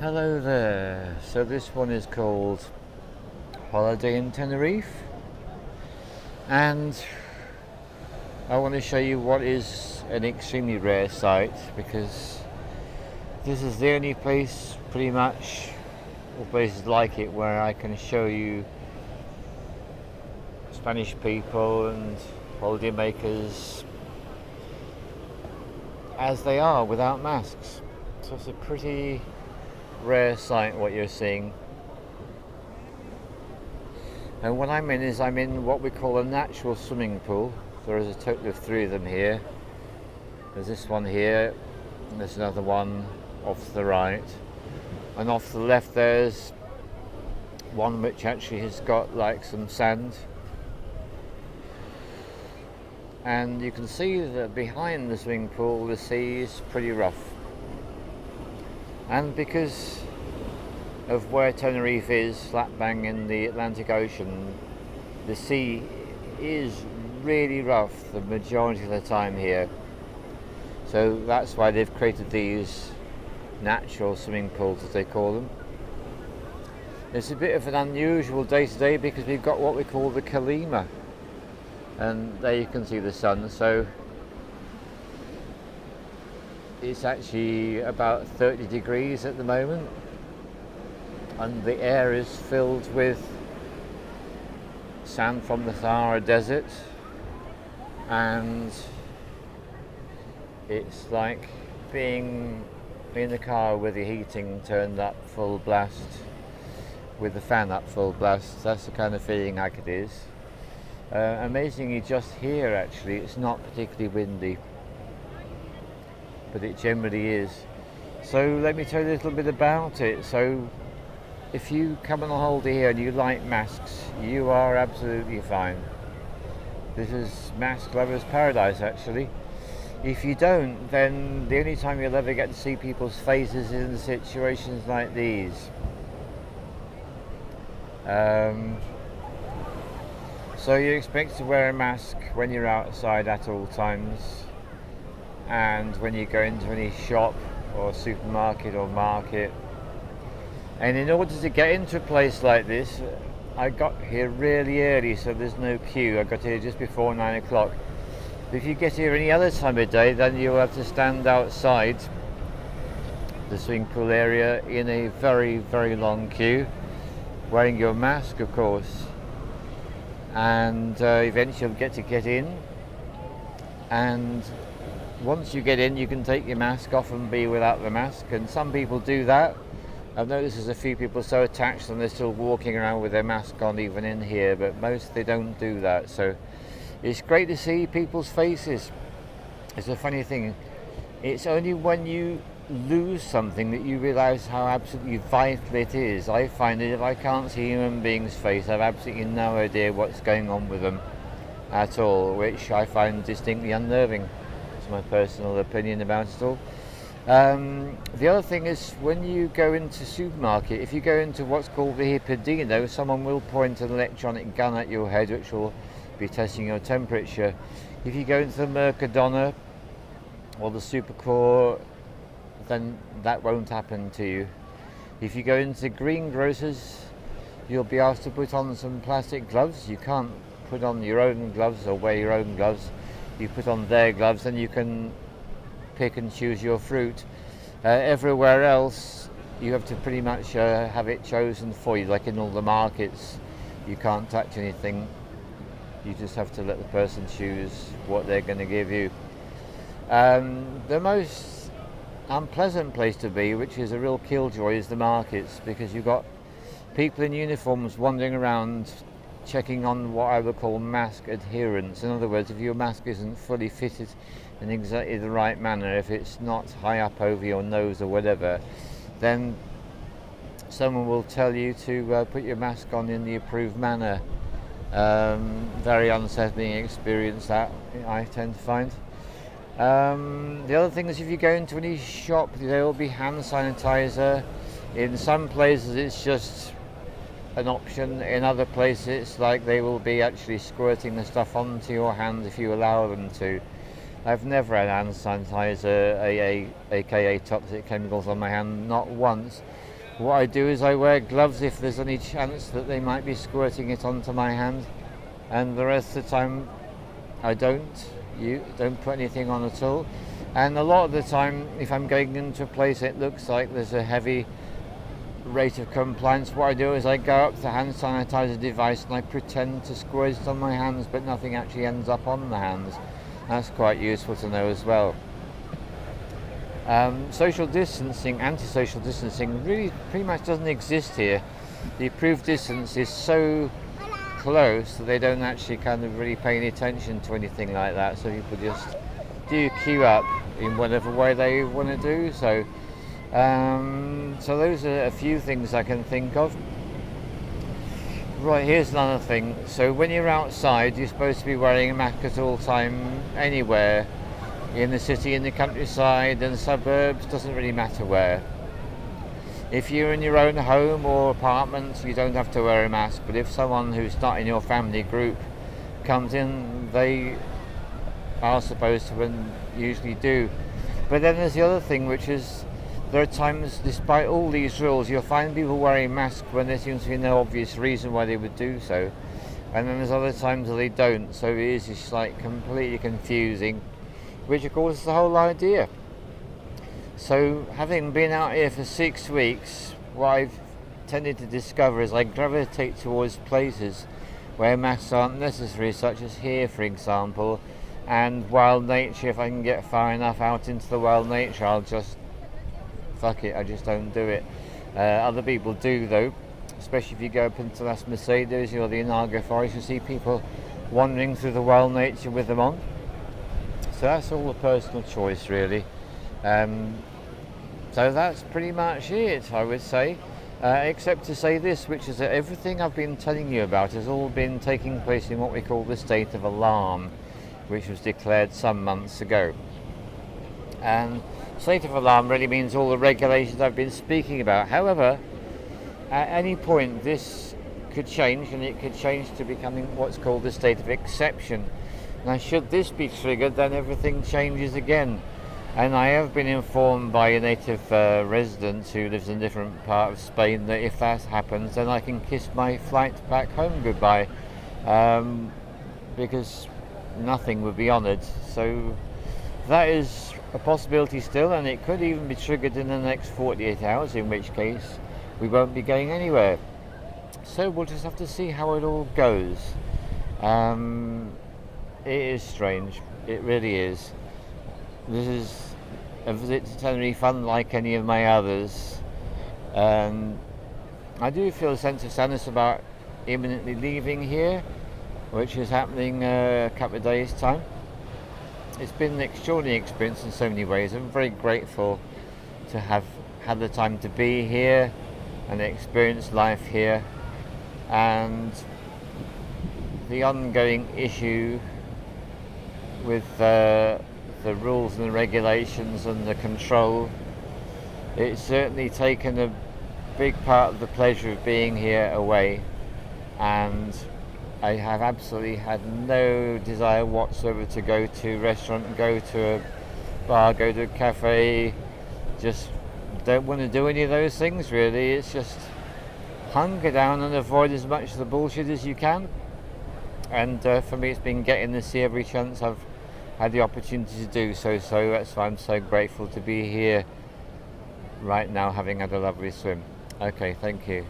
Hello there. So this one is called Holiday in Tenerife, and I want to show you what is an extremely rare sight, because this is the only place pretty much, or places like it, where I can show you Spanish people and holiday makers as they are without masks. So it's a pretty rare sight what you're seeing. And what I'm in what we call a natural swimming pool. There is a total of 3 of them here. There's this one here, and there's another one off to the right. And off to the left there's one which actually has got like some sand. And you can see that behind the swimming pool the sea is pretty rough. And because of where Tenerife is, slap bang in the Atlantic Ocean, the sea is really rough the majority of the time here. So that's why they've created these natural swimming pools, as they call them. It's a bit of an unusual day today because we've got what we call the Kalima, and there you can see the sun. So it's actually about 30 degrees at the moment, and the air is filled with sand from the Sahara Desert, and it's like being in the car with the heating turned up full blast, with the fan up full blast. That's the kind of feeling like it is. Amazingly, just here actually it's not particularly windy, but it generally is. So let me tell you a little bit about it. So if you come on a holiday here and you like masks, you are absolutely fine. This is mask lovers paradise actually. If you don't, then the only time you'll ever get to see people's faces is in situations like these. So you expect to wear a mask when you're outside at all times, and when you go into any shop or supermarket or market. And in order to get into a place like this, I got here really early, so there's no queue. I got here just before 9 o'clock. If you get here any other time of day, then you'll have to stand outside the swimming pool area in a very, very long queue, wearing your mask, of course. And eventually you'll get in. And once you get in, you can take your mask off and be without the mask. And some people do that. I've noticed there's a few people so attached and they're still walking around with their mask on even in here, but most they don't do that. So it's great to see people's faces. It's a funny thing. It's only when you lose something that you realise how absolutely vital it is. I find that if I can't see a human being's face, I've absolutely no idea what's going on with them at all, which I find distinctly unnerving. It's my personal opinion about it all. The other thing is, when you go into supermarket, if you go into what's called the Hippodino, someone will point an electronic gun at your head which will be testing your temperature. If you go into the Mercadona or the Supercore, then that won't happen to you. If you go into greengrocers, you'll be asked to put on some plastic gloves. You can't put on your own gloves or wear your own gloves. You put on their gloves and you can pick and choose your fruit. Everywhere else you have to pretty much have it chosen for you, like in all the markets. You can't touch anything. You just have to let the person choose what they're going to give you. The most unpleasant place to be, which is a real killjoy, is the markets, because you've got people in uniforms wandering around checking on what I would call mask adherence. In other words, if your mask isn't fully fitted in exactly the right manner, if it's not high up over your nose or whatever, then someone will tell you to put your mask on in the approved manner. Very unsettling experience that I tend to find. The other thing is, if you go into any shop, there will be hand sanitizer. In some places it's just an option. In other places it's like they will be actually squirting the stuff onto your hands if you allow them to. I've never had hand sanitizer, aka toxic chemicals, on my hand, not once. What I do is I wear gloves if there's any chance that they might be squirting it onto my hand, and the rest of the time I don't put anything on at all. And a lot of the time, if I'm going into a place it looks like there's a heavy rate of compliance, what I do is I go up to the hand sanitizer device and I pretend to squirt it on my hands, but nothing actually ends up on the hands. That's quite useful to know as well. Social distancing, anti-social distancing, really pretty much doesn't exist here. The approved distance is so close that they don't actually kind of really pay any attention to anything like that, so people just do queue up in whatever way they want to do. So those are a few things I can think of. Right, here's another thing. So when you're outside, you're supposed to be wearing a mask at all time anywhere. In the city, in the countryside, in the suburbs, doesn't really matter where. If you're in your own home or apartment, you don't have to wear a mask, but if someone who's not in your family group comes in, they are supposed to and usually do. But then there's the other thing, which is there are times, despite all these rules, you'll find people wearing masks when there seems to be no obvious reason why they would do so, and then there's other times that they don't, so it is just like completely confusing, which of course is the whole idea. So having been out here for 6 weeks, what I've tended to discover is I gravitate towards places where masks aren't necessary, such as here for example, and wild nature. If I can get far enough out into the wild nature, I'll just fuck it, I just don't do it. Other people do though, especially if you go up into Las Mercedes or the Inaga Forest, you see people wandering through the wild nature with them on. So that's all a personal choice really. So that's pretty much it, I would say, except to say this, which is that everything I've been telling you about has all been taking place in what we call the state of alarm, which was declared some months ago. And state of alarm really means all the regulations I've been speaking about. However, at any point this could change, and it could change to becoming what's called the state of exception. Now should this be triggered, then everything changes again. And I have been informed by a native resident who lives in a different part of Spain that if that happens, then I can kiss my flight back home goodbye, because nothing would be honoured. So that is a possibility still, and it could even be triggered in the next 48 hours, in which case we won't be going anywhere. So we'll just have to see how it all goes. It is strange, it really is. This is a visit to Tenerife unlike any of my others. I do feel a sense of sadness about imminently leaving here, which is happening a couple of days' time. It's been an extraordinary experience in so many ways. I'm very grateful to have had the time to be here and experience life here, and the ongoing issue with the rules and the regulations and the control. It's certainly taken a big part of the pleasure of being here away, and I have absolutely had no desire whatsoever to go to a restaurant, go to a bar, go to a cafe. Just don't want to do any of those things really. It's just hunker down and avoid as much of the bullshit as you can. And for me it's been getting to see every chance I've had the opportunity to do so. So that's why I'm so grateful to be here right now, having had a lovely swim. Okay, thank you.